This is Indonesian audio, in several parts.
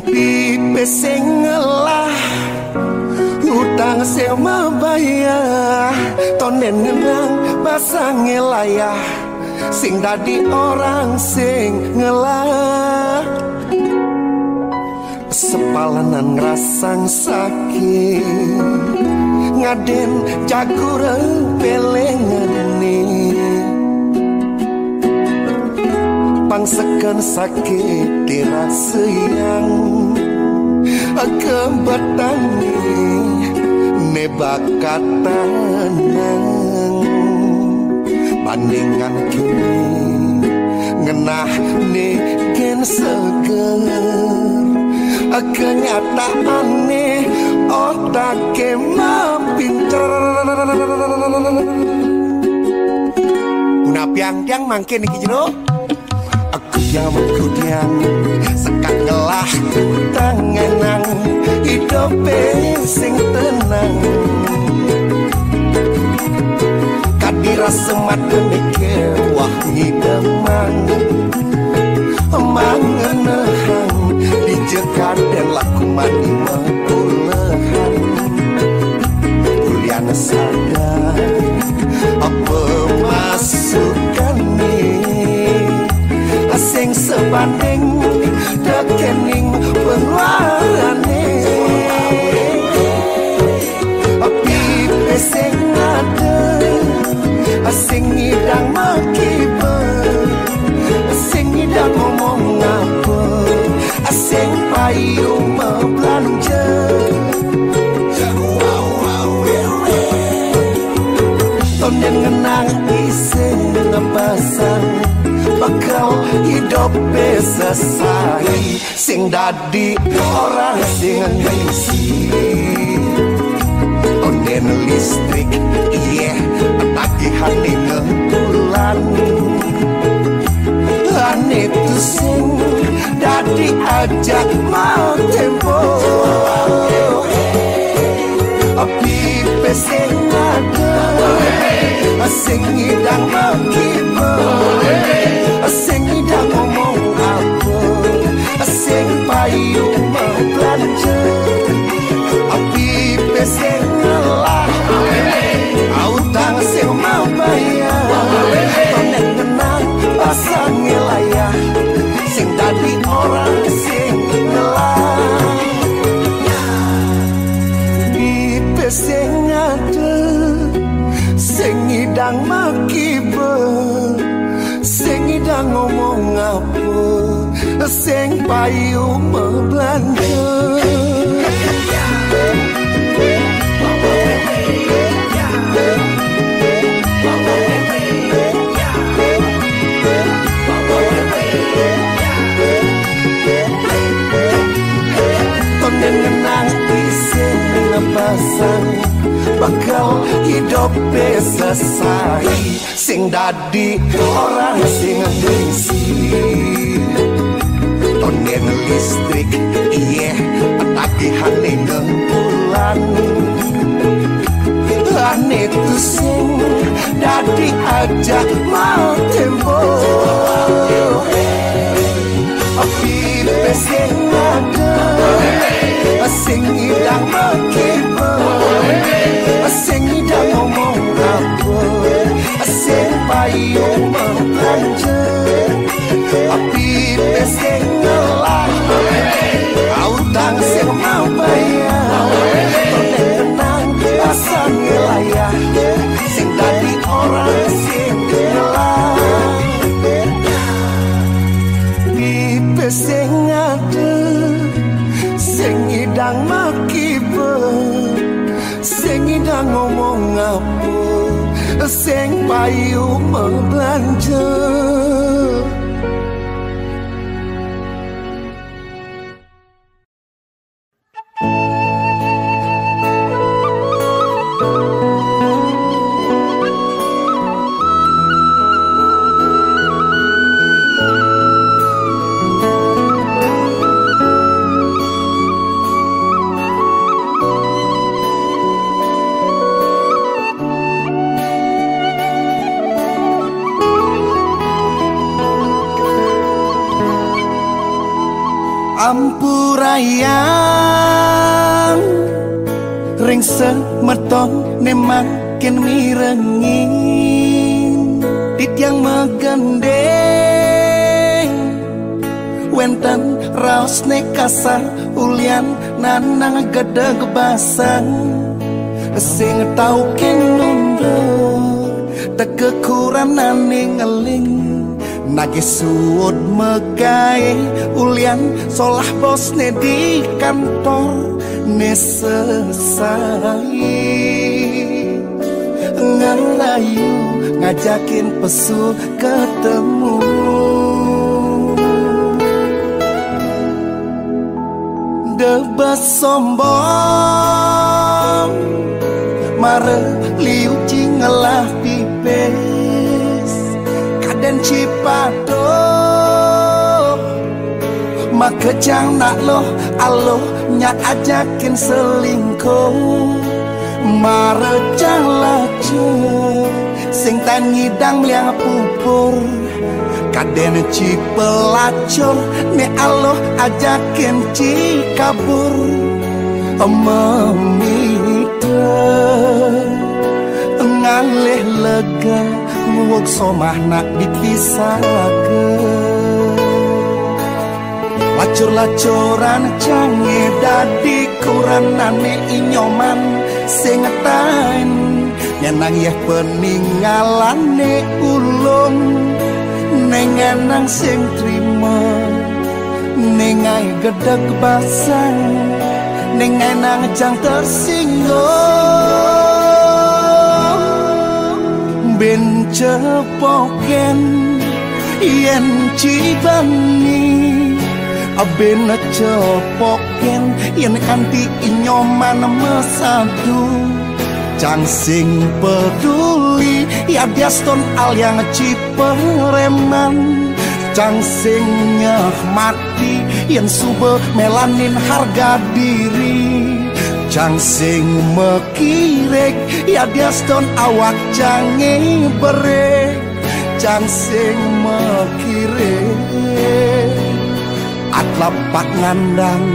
pipe sing ngelah utang sewa bayar tonen ngenang basang ngelayah sing dadi orang sing ngelah sepalanan rasang sakit ngaden jagureng pelengane pangsekan sakit dirasa yang kembetani nebak katanang bandingan kini ngenah negen seger kenyataane otak mampinter kuna piang-piang mangke niki jero aku yang mengkudian sekat ngelah tanganang hidup sing tenang kadira semat mikir wah ngidemang mangenehang dijekat dan laku mandi mengkulehan kuliah sadar apa masukan nih asing sebanding dekening pengeluarane api pesing ada asing ngidang makiber asing ngidang ngomong apa asing payu membelanja tonen ngenang iseng ngebasang bakal hidup selesai sing dadi orang sing ngisi tonen listrik iya tagihan ngebulan ane tu sing dadi ajak mau tempo api pesing ada asing ngidang makibo asing ngidang ngomong apa asing payu mau belanja api pesing ngelah autang sing mau bayar tonen kenang pasang ngelayah sing tadi orang sing ngelah pipe sing ada sing ngidang makibe sing ngidang ngomong apa sing payu membelanja tonen ngenang iseng ngebasang bakal hidup selesai sing dadi orang sing ngisi tonen listrik iya tagihan ngebulan ane tu sing dadi ajak mau tempo api pesing ada asing ngidang makibo asing ngidang ngomong apa asing payu membelanja api pesing ngelah autang sing mau bayar tonen kenang pasang ngelayah sing tadi orang sing ngelah pipe sing ada sing ngidang makibe sing ngidang ngomong apa sing payu membelanja sayang ring semerton nemakin mirengin titiang megandeng wenten raos ne kasar ulian nanang gedeg basang sing tau kenunduk tekekuran ngeling nage suud megai ulian solah bos ne di kantor ne selesai ngerayu ngajakin pesul ketemu debas sombong mare liu cingelah pipes kaden cipado maka jang nak loh aloh nyak ajakin selingkuh mare jang laju sing tan ngidang liang pupur kaden cipelacur ne aloh ajakin cikabur memita ngalih lega nguwuk somah nak dipisahkeun lacur-lacuran cange dadi kuranane inyoman sing ngetaen nyenang yeh peninggalane ulung nengenang sing trima nengai gedeg basang nengenang jang tersinggung ben cepoken yen cibani ben cepoken yen kanti inyoman mesadu jang sing peduli ya diaston al yang cipereman jang sing nyahmati yen sube melanin harga diri jang sing mekirek ya diaston awak jange berek jang sing mekirek atlapak ngandang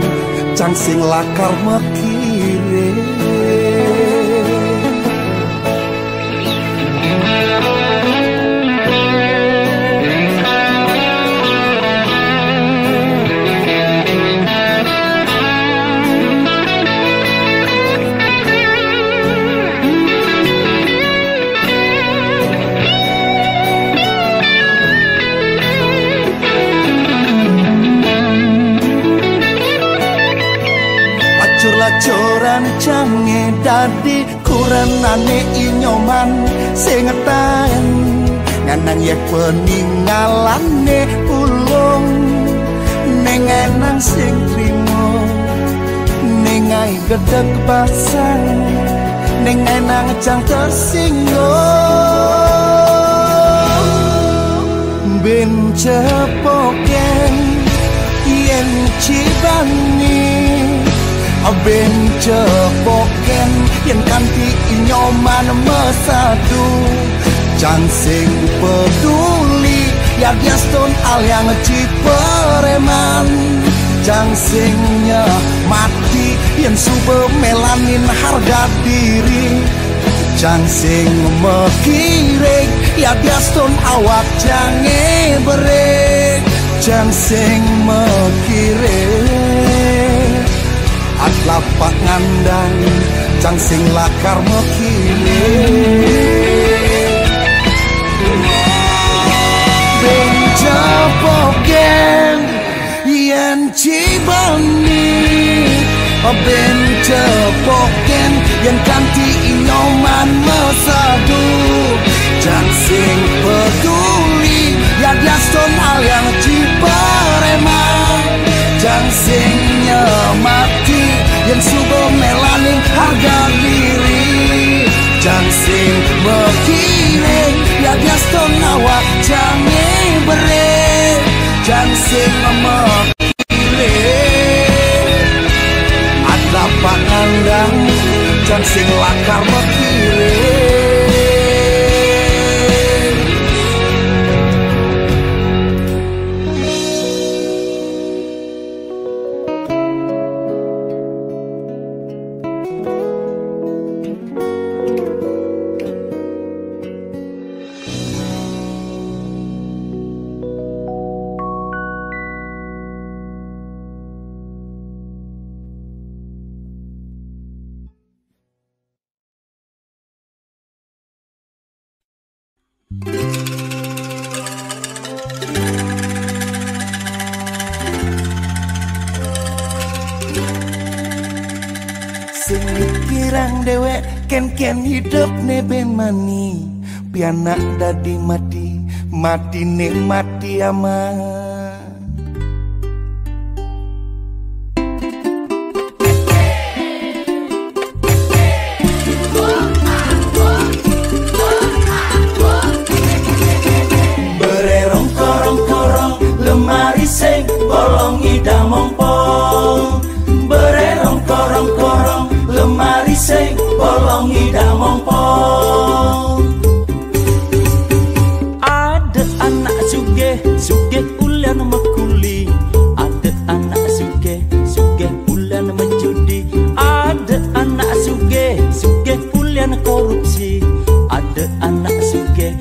jang sing lakar mekirek lacuran cange dadi kuranane inyoman sing ngetaen nganang yek peninggalane ulung nengenang sing trimo nengai gedeg basang nengenang jang tersinggung ben cepoken yen cibani ben cepoken yen kanti inyoman mesadu jang sing peduli ya diaston al yang cipereman jang sing nyemati yen sube melanin harga diri jang sing mekirek ya diaston awak jange berek jang sing mekirek atlapak ngandang jang sing lakar mekirek ben cepoken yen cibani ben cepoken yen kanti inyoman mesadu jang sing peduli ya diaston al yang cipereman jang sing nyemati yen subo melaning harga diri jang sing mekirek ya diaston awak jange berek jang sing mekirek atlapak ngandang jang sing lakar mekirek Sing mikirang dewek ken-ken hidup ne ben mani pianak dadi mati mati ne mati aman. Bererong korong-korong lemari sing bolong ida mongpong. Bererong korong-korong lemari sing bolong ida mongpong. Ada anak sugih ulian mekuli. Ada anak sugih ulian menjudi. Ada anak sugih ulian korupsi. Ada anak sugih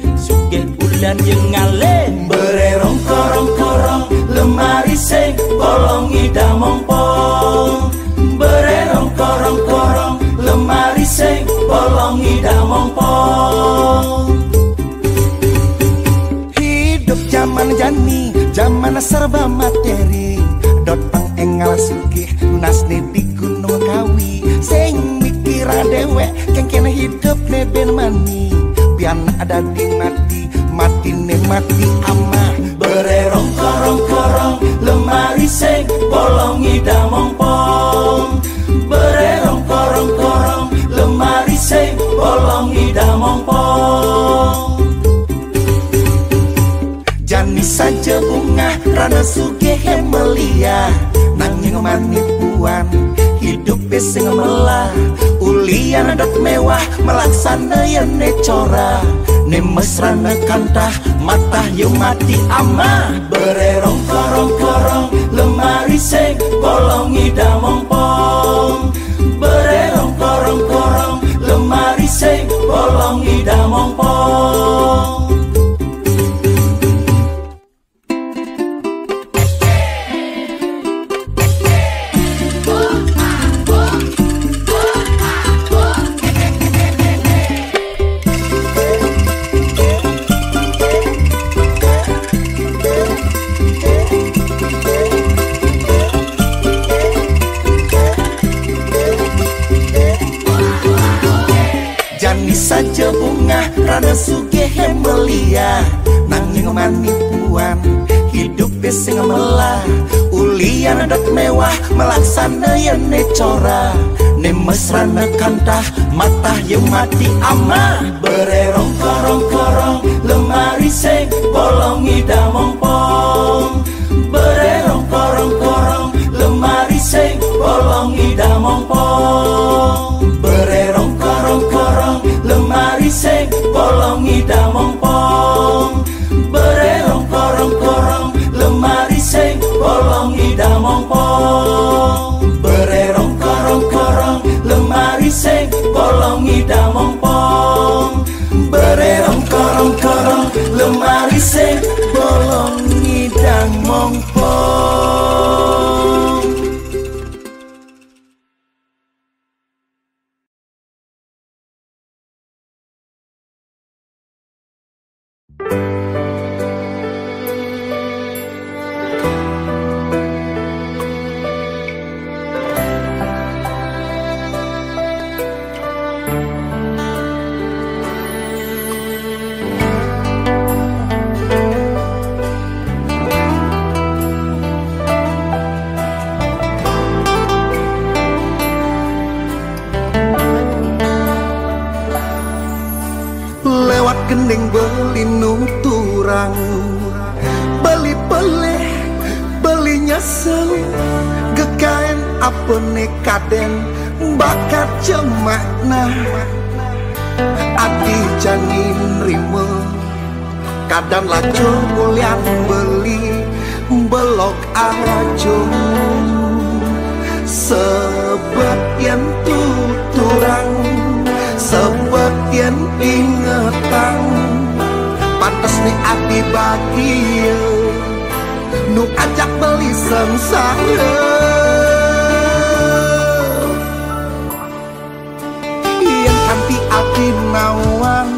ulian yang ngalen. Bererong korong-korong lemari sing bolong ida mongpong. Bererong korong-korong lemari sing bolong ida mongpong. Hidup zaman jani, zaman serba materi. Dot pang engal sugih lunas ne di gunung kawi. Sing mikir dewek kengken hidup ne ben mani pian ada di mati mati ne mati amah. Bererong korong-korong lemari sing bolong ida mongpong. Bererong korong-korong lemari sing bolong ida mongpong. Jani saja bunga rana sugih melia nanging manipuan hidup sing melah. Ulian dot mewah melaksana yene cora ne mesrana kantah mata yo mati amah. Bererong korong-korong lemari sing bolong ida mongpong. Bererong korong-korong lemari sing bolong ida mongpong. Saja bunga rada sugih melia nanging manipuan hidup sing melah. Ulian dot mewah melaksana yene cora ne mesrana kantah mata yo mati amah. Bererong korong-korong lemari sing bolong ida mongpong. Bererong korong-korong lemari sing bolong ida mongpong. Bererong korong-korong lemari sing bolong ida mongpong. Bererong korong-korong lemari sing bolong ida mongpong. Bererong korong-korong lemari sing bolong ida mongpong. Bererong korong-korong lemari sing bolong ida mongpong. Gening beli nuturang beli peleh beli nyesel gekain apa nekaden bakat cemakna adi janin rime kadang lajo kulian beli belok ajo sebab yang tuturang sebab yang ingetang pantas nih adi bahagia nu ajak beli sengsara yang kanti adi nawan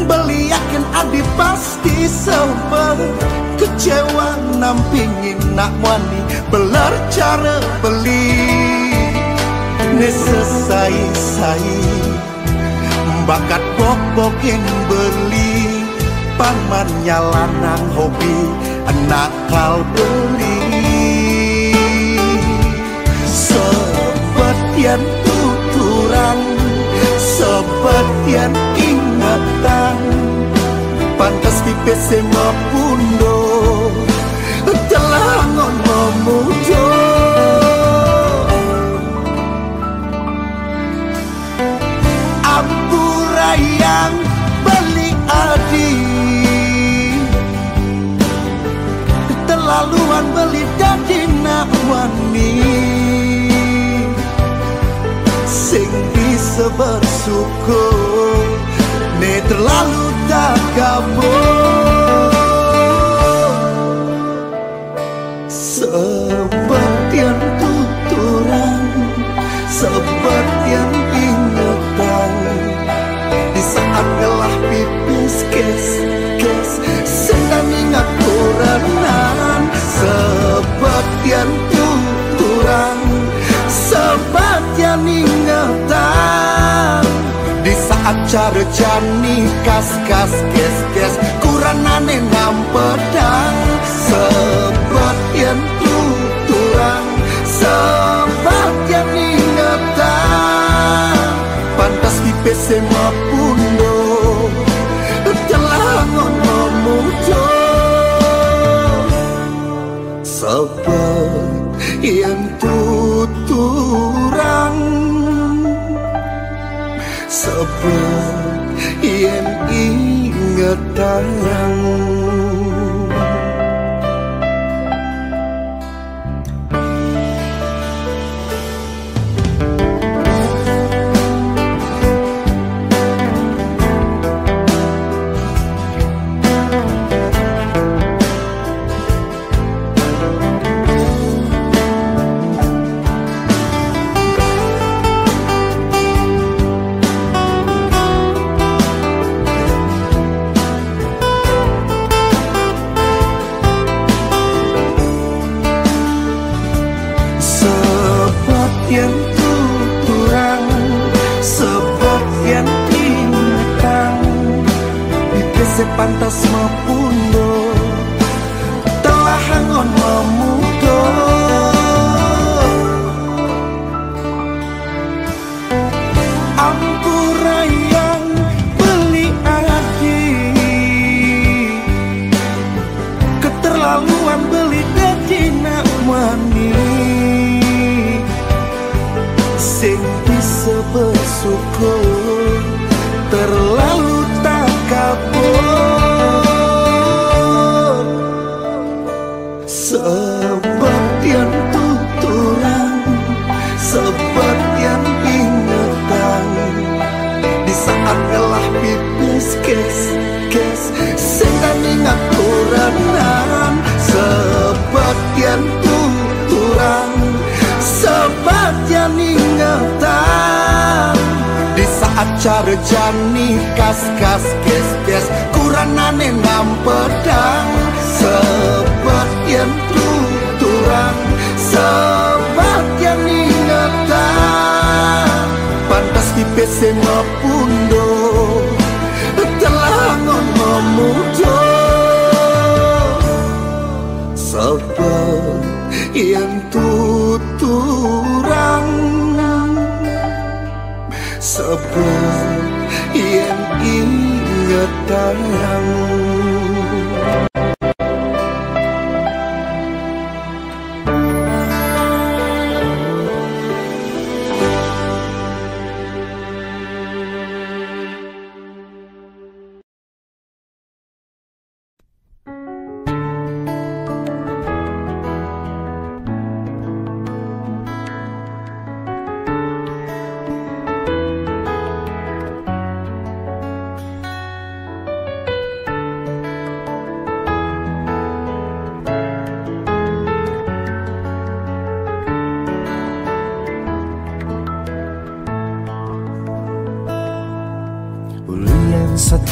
beli yakin adi pasti sebab kecewa nampingin nak wani belar cara beli kene sesai-sai bakat bok-bokin beli pamannya lanang hobi anak kal beli sebetian tuturan sebetian ingatan pantas di PC mapundo telah memujo ampura yang beli adi terlaluan beli dadi nak wani sing bisa bersyukur ne terlalu tak kabur sepertian tuturan sepertian ingatan di saat ngelah pipis kes sedang ingat kuranan sepertian tuturan sepertian ingatan di saat cara jani kes kuranane nampedang sepertian tuturan sepertian ingatan pantas di PC mapundo telah memujo sepertian tuturan sepertian ingatan sepertian tuturan sepertian ingatan di PC pantas mapundo telah hangon memudo ampura yang beli adi keterlaluan beli dadi nak wani sing bisa bersyukur terlalu tak kabur sepertian tuturan sepertian ingatan di saat ngelah pipis kes sedang ingat kuranan sepertian tuturan sepertian ingatan di saat cara jani kes kuranane nampedang sepertian tuturan sepertian ingatan pantas di PC mapundo telah memujo sepertian tuturan sepertian ingatan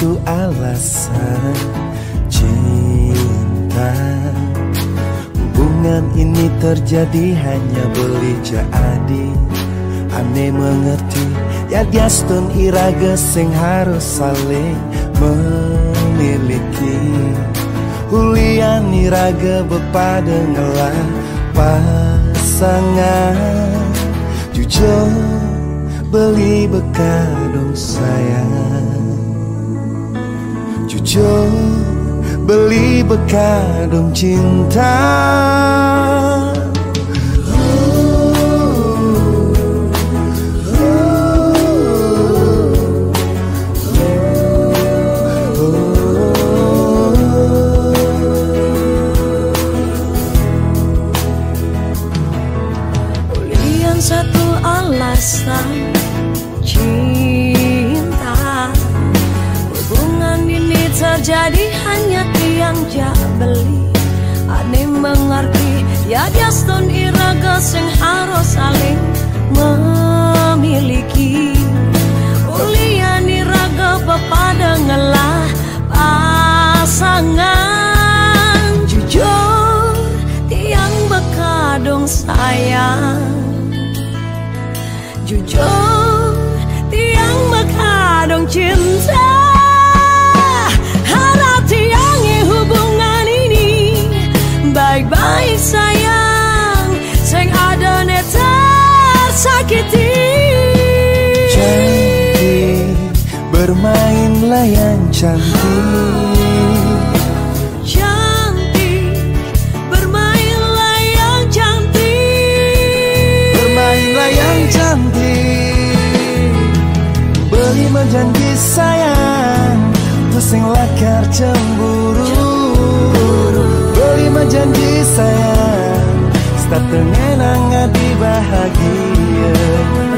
satu alasan cinta. Hubungan ini terjadi hanya boleh jadi Ane mengerti ya diastun iraga sing harus saling memiliki. Hulian iraga bepada ngelah pasangan. Jujur beli bekadong sayang. Jujur beli bekadong cinta. Cinta hubungan ini terjadi hanya tiang jak beli. Ane mengerti ya diastun iraga sing harus saling memiliki. Ulian iraga bepada ngelah pasangan. Jujur tiang bekadong sayang. Jujur tiang bekadong cinta. Harap tiangi hubungan ini baik-baik sayang. Sing ada netar sakiti. Cantik bermainlah yang cantik. Cantik bermainlah yang cantik. Bermainlah yang cantik. Beli menjanji sayang, tu sing lakar cemburu. Beli menjanji sayang, start tengenang ngadi bahagia.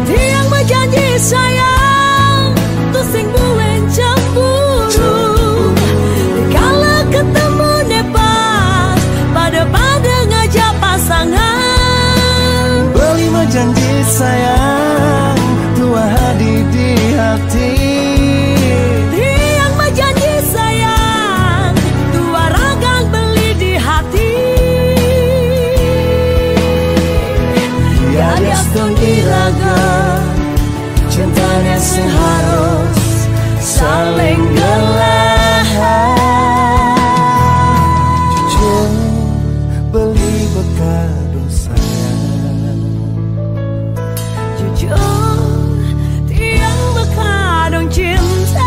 Tiang menjanji sayang, tu sing bulen cemburu. Kalau ketemu nepas, pada ngajak pasangan. Beli menjanji sayang, tua hadir di hati. Tiang menjanji sayang, tua ragan beli di hati. Ya diastun iraga, cintanya sing harus saling gelahar. Jujur beli bekadong sayang. Jujur tiang bekadong cinta.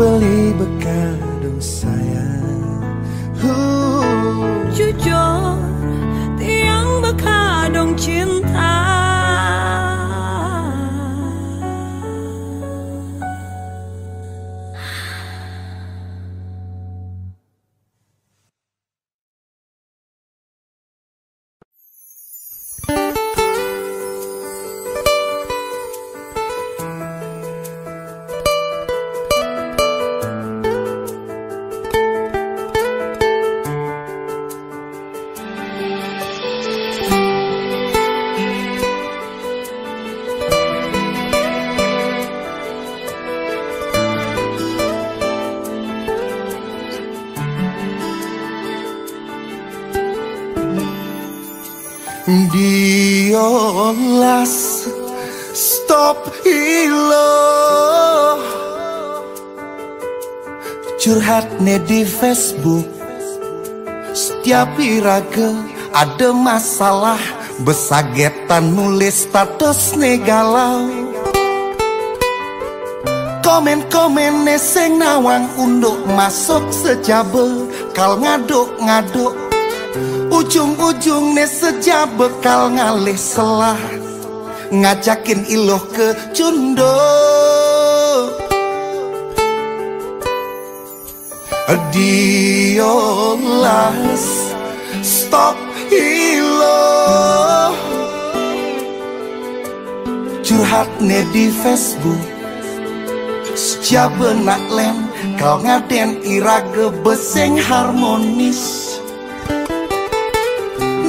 Beli bekadong sayang. Jujur tiang bekadong cinta. Diolas stop ilo Curhat ne di Facebook, setiap iraga ada masalah, besagetan nulis status ne galau. Komen-komen ne sing nawang unduk masuk sejabe, kal ngaduk-ngaduk. Ujung-ujung ne sejabe kal ngalih selah, ngajakin iloh ke cundo. Diolas stop ilo, curhat ne di Facebook, sejaba nak lem kau ngaden iraga beseng harmonis.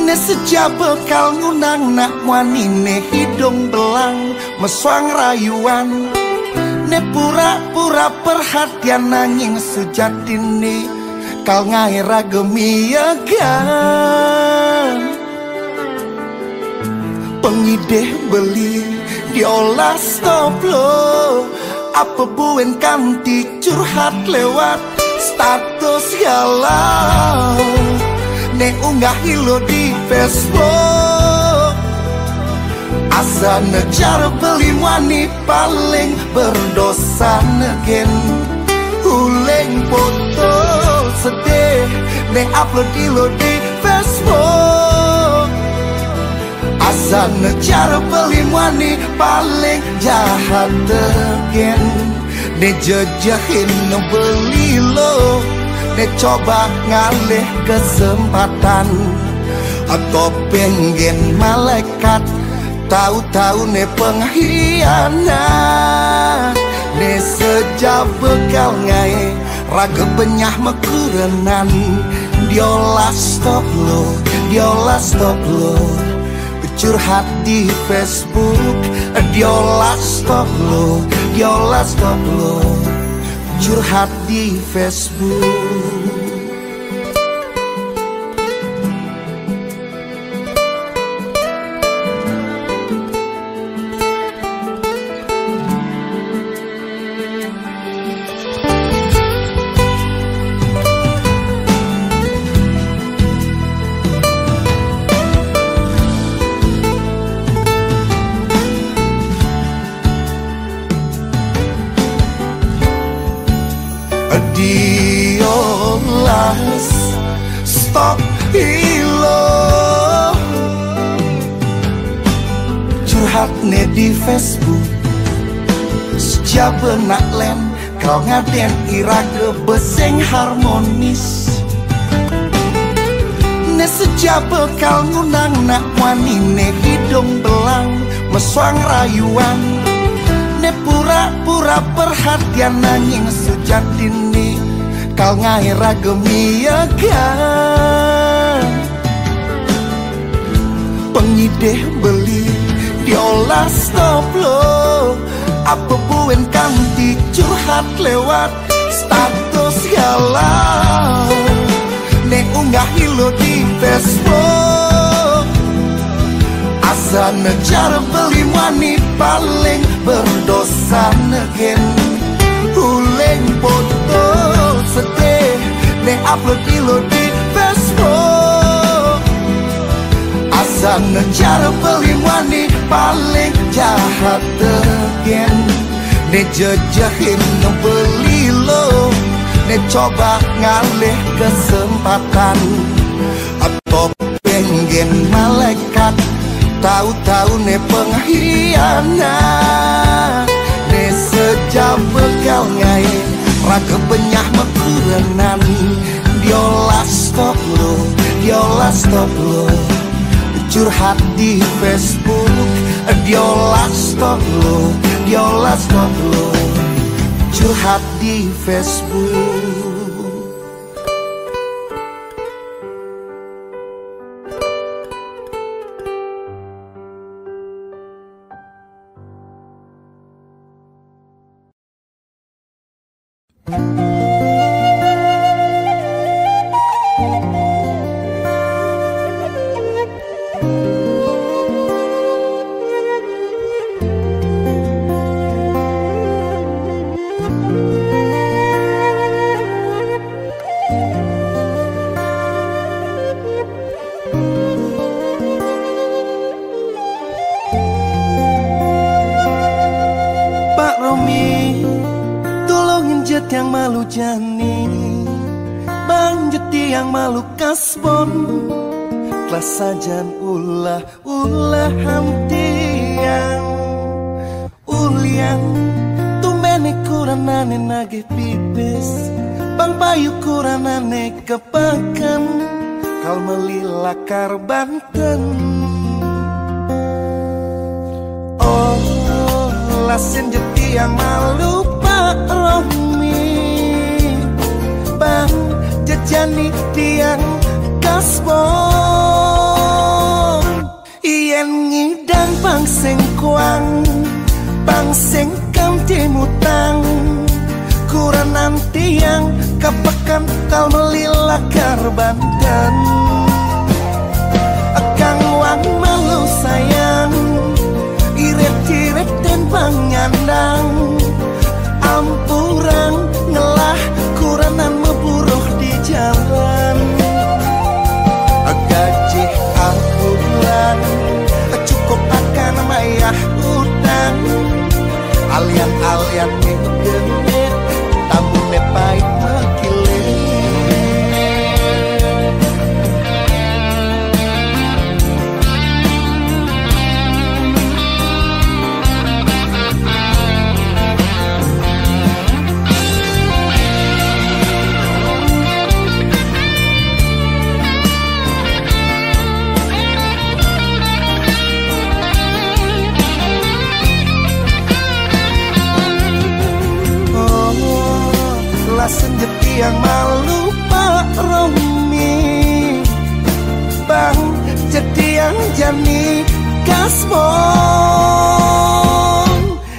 Ne sejaba kau ngundang nak wani ne hidung belang meswang rayuan. Ne pura-pura perhatian nanging sejatine kau ngaira gemiagan. Pengideh beli diolah stop lo, apa buen kanti curhat lewat status galau. Ne unggah hilo di Facebook, asa nejar beli wani paling berdosa negen. Uleng foto sedih ne upload ilo di Facebook, asa nejar beli wani paling jahat negen. Ne jejahin no beli lo, ne coba ngalih kesempatan. Atau pengen malaikat, tahu-tahu ne pengkhianat. Ne sejak bekal ngai raga penyah mekurenan. Diolah stop lo, diolah stop lo, curhat di Facebook. Diolah stop lo, diolah stop lo, curhat di Facebook. Diolas stop ilo, curhat ne di Facebook, sejaba nak lem kau ngaden iraga beseng harmonis. Ne sejaba kau ngundang nak wani ne hidung belang meswang rayuan. Ne pura-pura perhatian nanging sejatine kau ngaira gemiagan. Pengideh beli diolah stop lo, apa buen kanti curhat lewat status galau. Ne unggah hilo di Facebook, asa nejar beli wani paling berdosa negen. Uleng foto sedih ne upload ilo di Facebook, asa nejar beli wani paling jahat negen. Ne jejahin no beli lo, ne coba ngalih kesempatan. Atau pengen malaikat, tahu-tahu ne pengkhianat. Ne sejak bekal ngai raga penyah mekurenan. Diolah stop lo, diolah stop lo, curhat di Facebook. Diolah stop lo, diolah stop lo, curhat di Facebook. yang malu jani, banjut yang malu kasbon, kelas sajan ulah hamtiang, uliang, tumene kuranane nage pipis, bang payu kuranane kepakan, kal melilakar Banten. Oh, lasin jeti yang malu Pak Romi, bang jejani tiang kasbon, ien ngidang bang sengkuang, bang sengkam timutang, kuranan tiang kepekan kal melilakar Banten. Akang wang malu sayang, iret-iret dan bang nyandang, ampurang ngelah kuranan meburuh di jalan. Gaji ambulan cukup akan mayah utang, alian-alian genit tambune pahit mekile. Lasen jeti yang malu Pak Romi, bang jeti yang jani kasbon,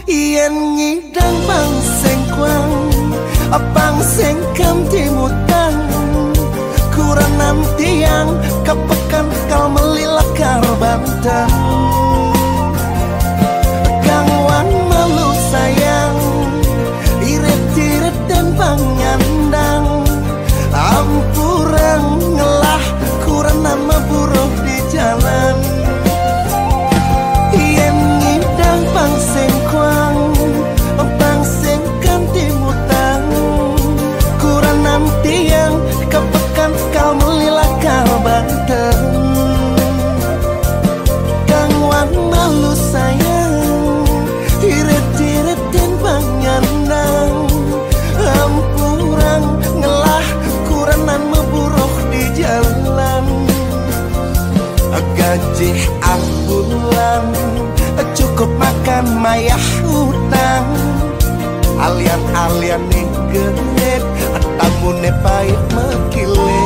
ien ngidang bang sengkuang, abang sengkam timutang, kuranan tiang kepekan kal melilakar Banten. Gangwan malu sayang, iret-iret dan bang nyandang, ampurang ngelah kuranan meburuh di jalan. Ien ngidang bang sengkuang, bang sengkan timutang, kuranan tiang kepekan kal melilakar Banten. Gangwan malu sayang, iret-iret dan bang nyandang, ampurang ngelah kuranan meburuh di jalan. Gaji ambulan cukup makan mayah utang, alian-alian nih genit tamune pahit mekile.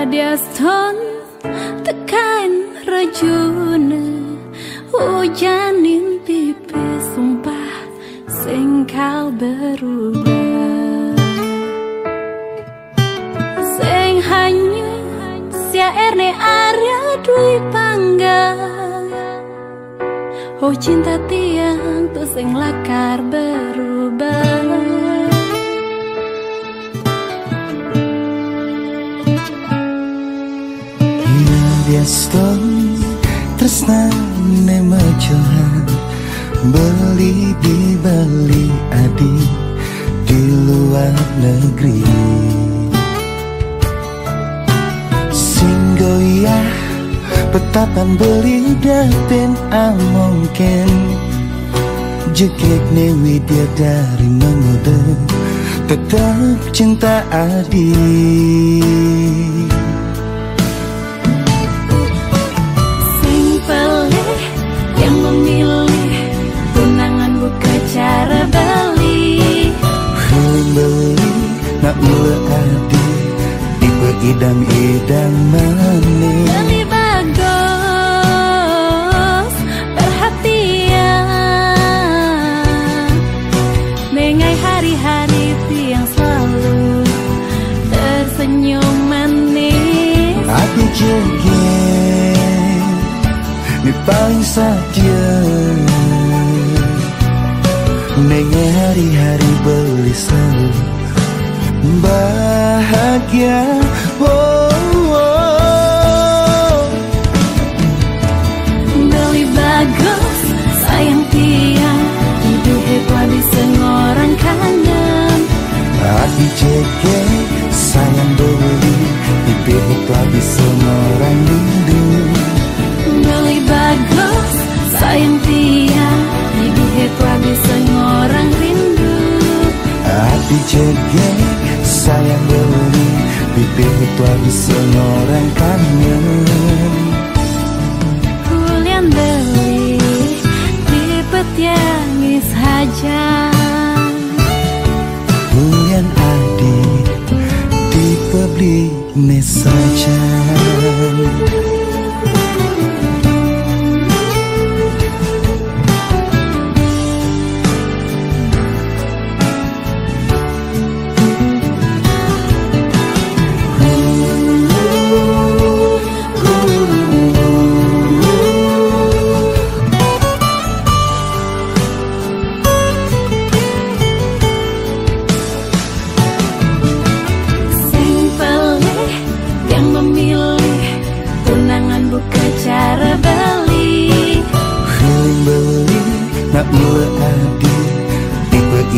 Diaston tekan rajuna, hujanin pipis sumpah sing kau berubah, sing hanya siaerne area dui pangga. Oh cinta tiang tuh sing lakar berubah. Diaston tresnane mejohan, beli dibeli adik di luar negeri, singgoyah petapan beli dapen amongken, jekek newi dia dari mengode, tetap cinta adik. Cara beli nak mulai idam-idam manis. Lebih bagus perhatian mengai hari-hari tiang selalu tersenyum manis. Aku jengkel ni paling saja mengai hari-hari beli selalu bahagia. Beli bagus sayang tiang hidup itu bisa ngorang kangen. Hati jengkel sayang beli hidup itu bisa ngorang rindu. Beli bagus sayang tiang hidup itu bisa ngorang rindu. Hati jengkel sayang beli bibir itu bisa ngorang kangen. Kulian beli tipe tiangis hajan. Kulian adik tipe beli saja.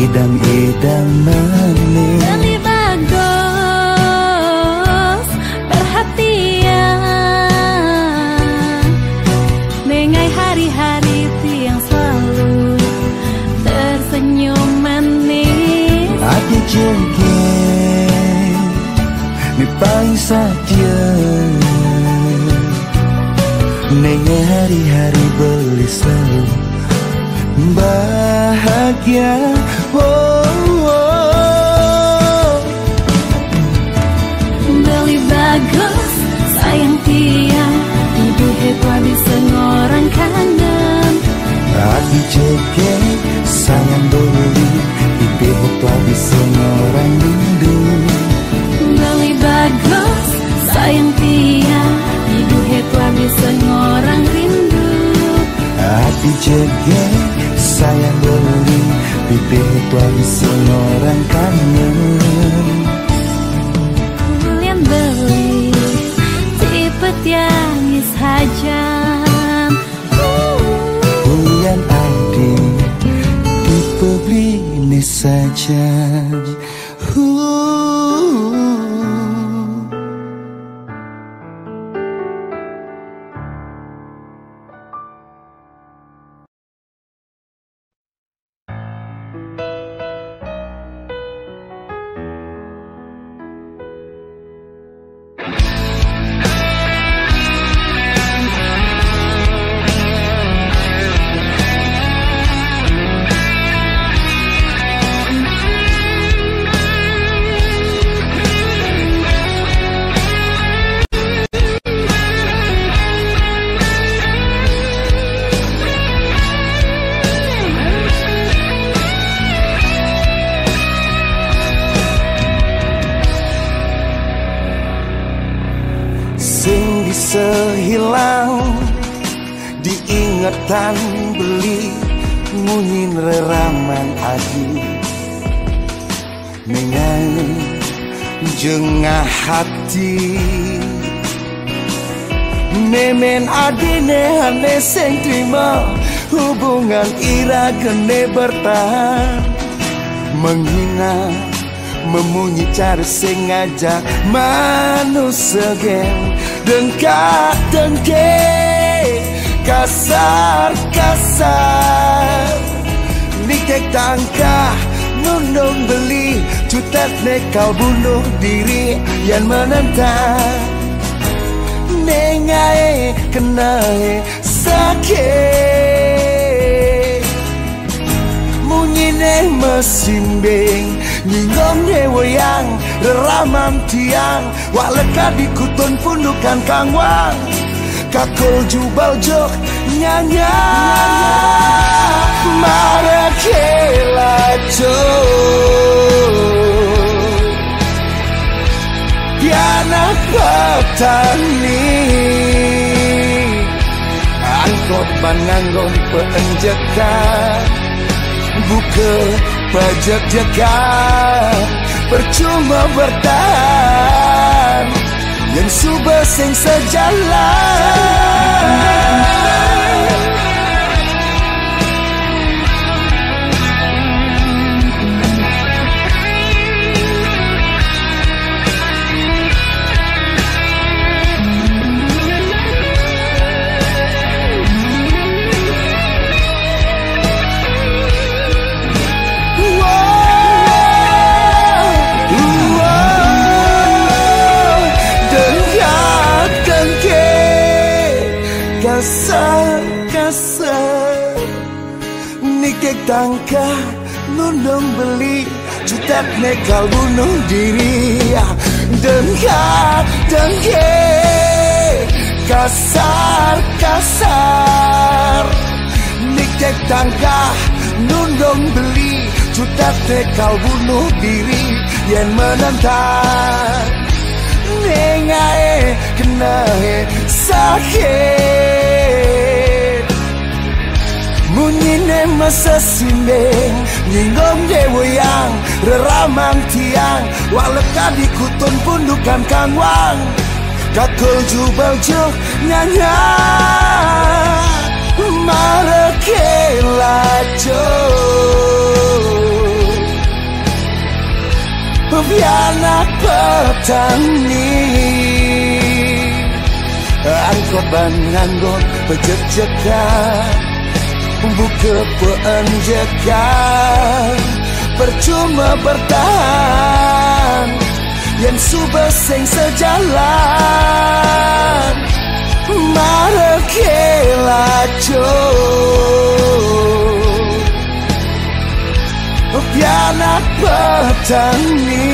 Idam-idam manis. Lebih bagus perhatian mengai hari-hari tiang selalu tersenyum manis. Aku jengkel ni paling saja mengai hari-hari beli selalu bahagia. Beli bagus sayang tiang hidup itu bisa ngorang kangen. Aku jengkel sayang beli hidup itu bisa ngorang rindu. Beli bagus sayang tiang hidup itu bisa ngorang rindu. Hati jengkel sayang beli bibir itu bisa ngorang kangen. Kulian beli tipe tiangis hajan. Kulian adik tipe beli saja. Sing bisa hilang diingatan beli munyin reraman adi mengai jengah hati memen adine hane sing terima hubungan ira gene bertahan menghina memunyi cara sengaja manusia gen dengkak dengke kasar kasar nikek tangkah nundung beli cutat kau bunuh diri yang menentang nengai kenai sakit munyine mesimbing nyingom wayang reramang tiang wak leka dikutun pundukan kangwang kakul jubal jok nyanya marakela jok piana petani angkot bangangon penjekan buka pajak jaga percuma bertahan yang subah sing sejalan. Kasar nikek tangka nundung beli jutak nekal bunuh diri dengka kasar nikek tangka nundung beli jutak nekal bunuh diri yang menentang nengae kenae sakit munyine masa sineng nyinggong deweyang reramang tiang waleka dikutun pundukan kangwang kakul jubal jok nyanya marakela jok piana petani angkot bangangon pejek-jekan buka penjekan percuma bertahan yang subah sing sejalan marakela jok piana petani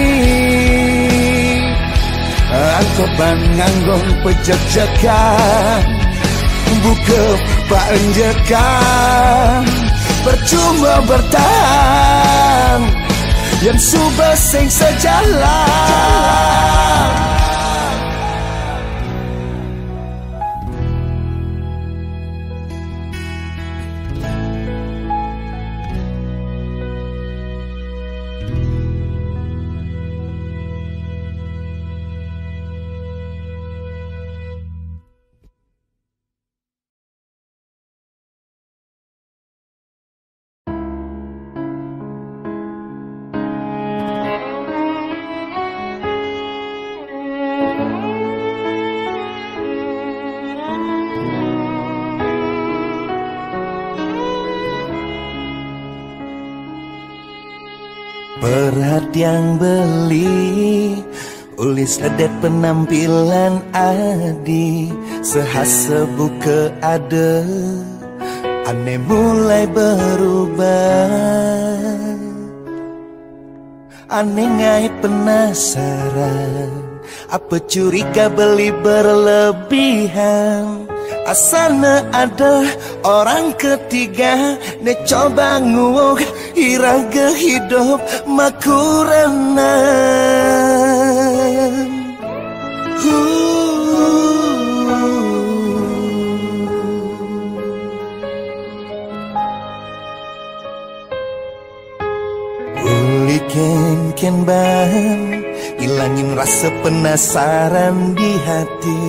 angkot bangangon pejek-jekan buka penjekan percuma bertahan yang subah sing sejalan. Perhatian beli ulis adet penampilan adi sehasa buka ada aneh mulai berubah aneh ngai penasaran apa curiga beli berlebihan asana ada orang ketiga ne coba nguwok iraga hidup makuranan uli ken ban ilangin rasa penasaran di hati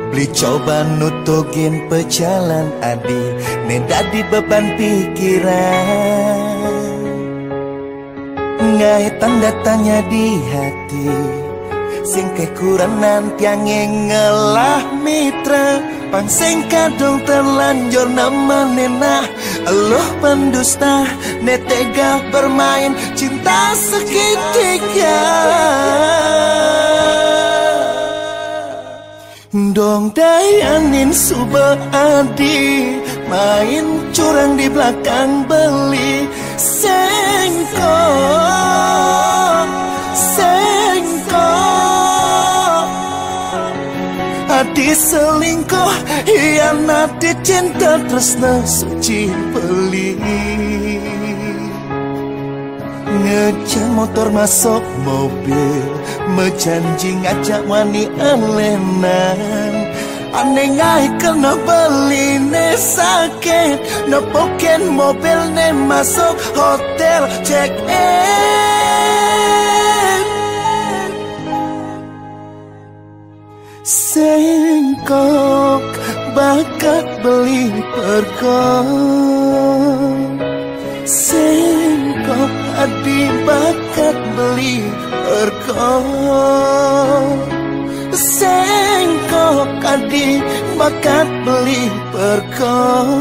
beli coba nutugin pejalan adi nedadi beban pikiran ngai tanda tanya di hati sing kekuranan tiangeng ngelah mitra pangseng kadung terlanjur nama nenah eluh pendusta netega bermain cinta seketika dong dayanin subah adi main curang di belakang beli sengkok Adi selingkuh, hianati cinta tresna suci beli. Ngejak motor masuk mobil, menjanji ngajak wani elenan. Aneh ngai kena beli ne sakit, nepokin mobil ne masuk hotel check in. Sengkok bakat beli perkong, sengkok adi bakat beli perkong, sengkok adi bakat beli perkong,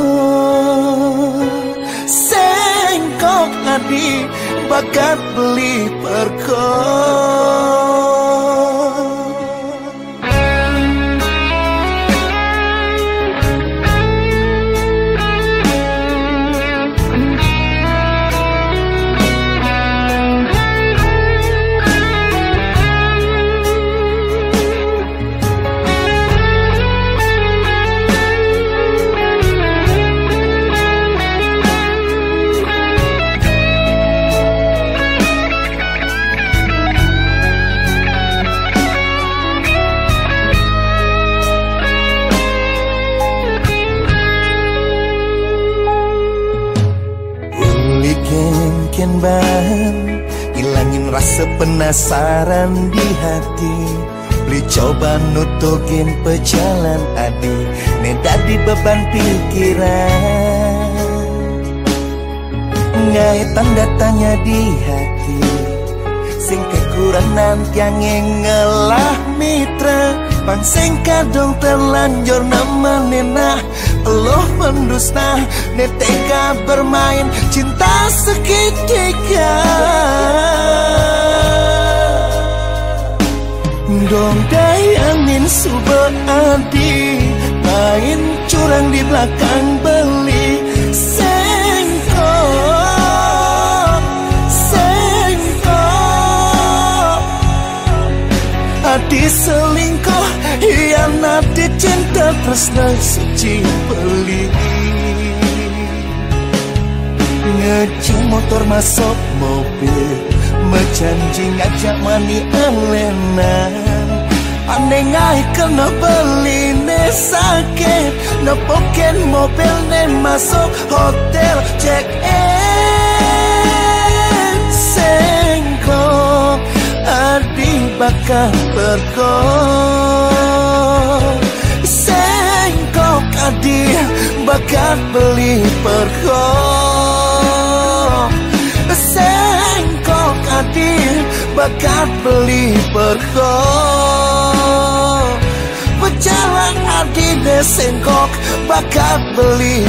sengkok adi bakat beli perkong. Ilangin rasa penasaran di hati, beli coba nutugin pejalan adi, nedadi beban pikiran. Ngai tanda tanya di hati, sing kekurangan yang ngelah mitra, bang sing kadung terlanjur nemenina, Allah mendusna, netega bermain cinta segitiga. Dong day angin subur adi, main curang di belakang beli. Sengkok, sengkok, adi selingkuh, hianati cinta tresna suci beli. Ngejak motor masuk mobil, menjanji ngajak mani elenan. Aneh ngai kena beli ne sakit, nepokin mobil ne masuk hotel check in. Sengkok adi bakal perkong, sengkok adi bakal beli perkong, sengkok adi bakal beli perkong. Pejalan adi ne sengkok bakal beli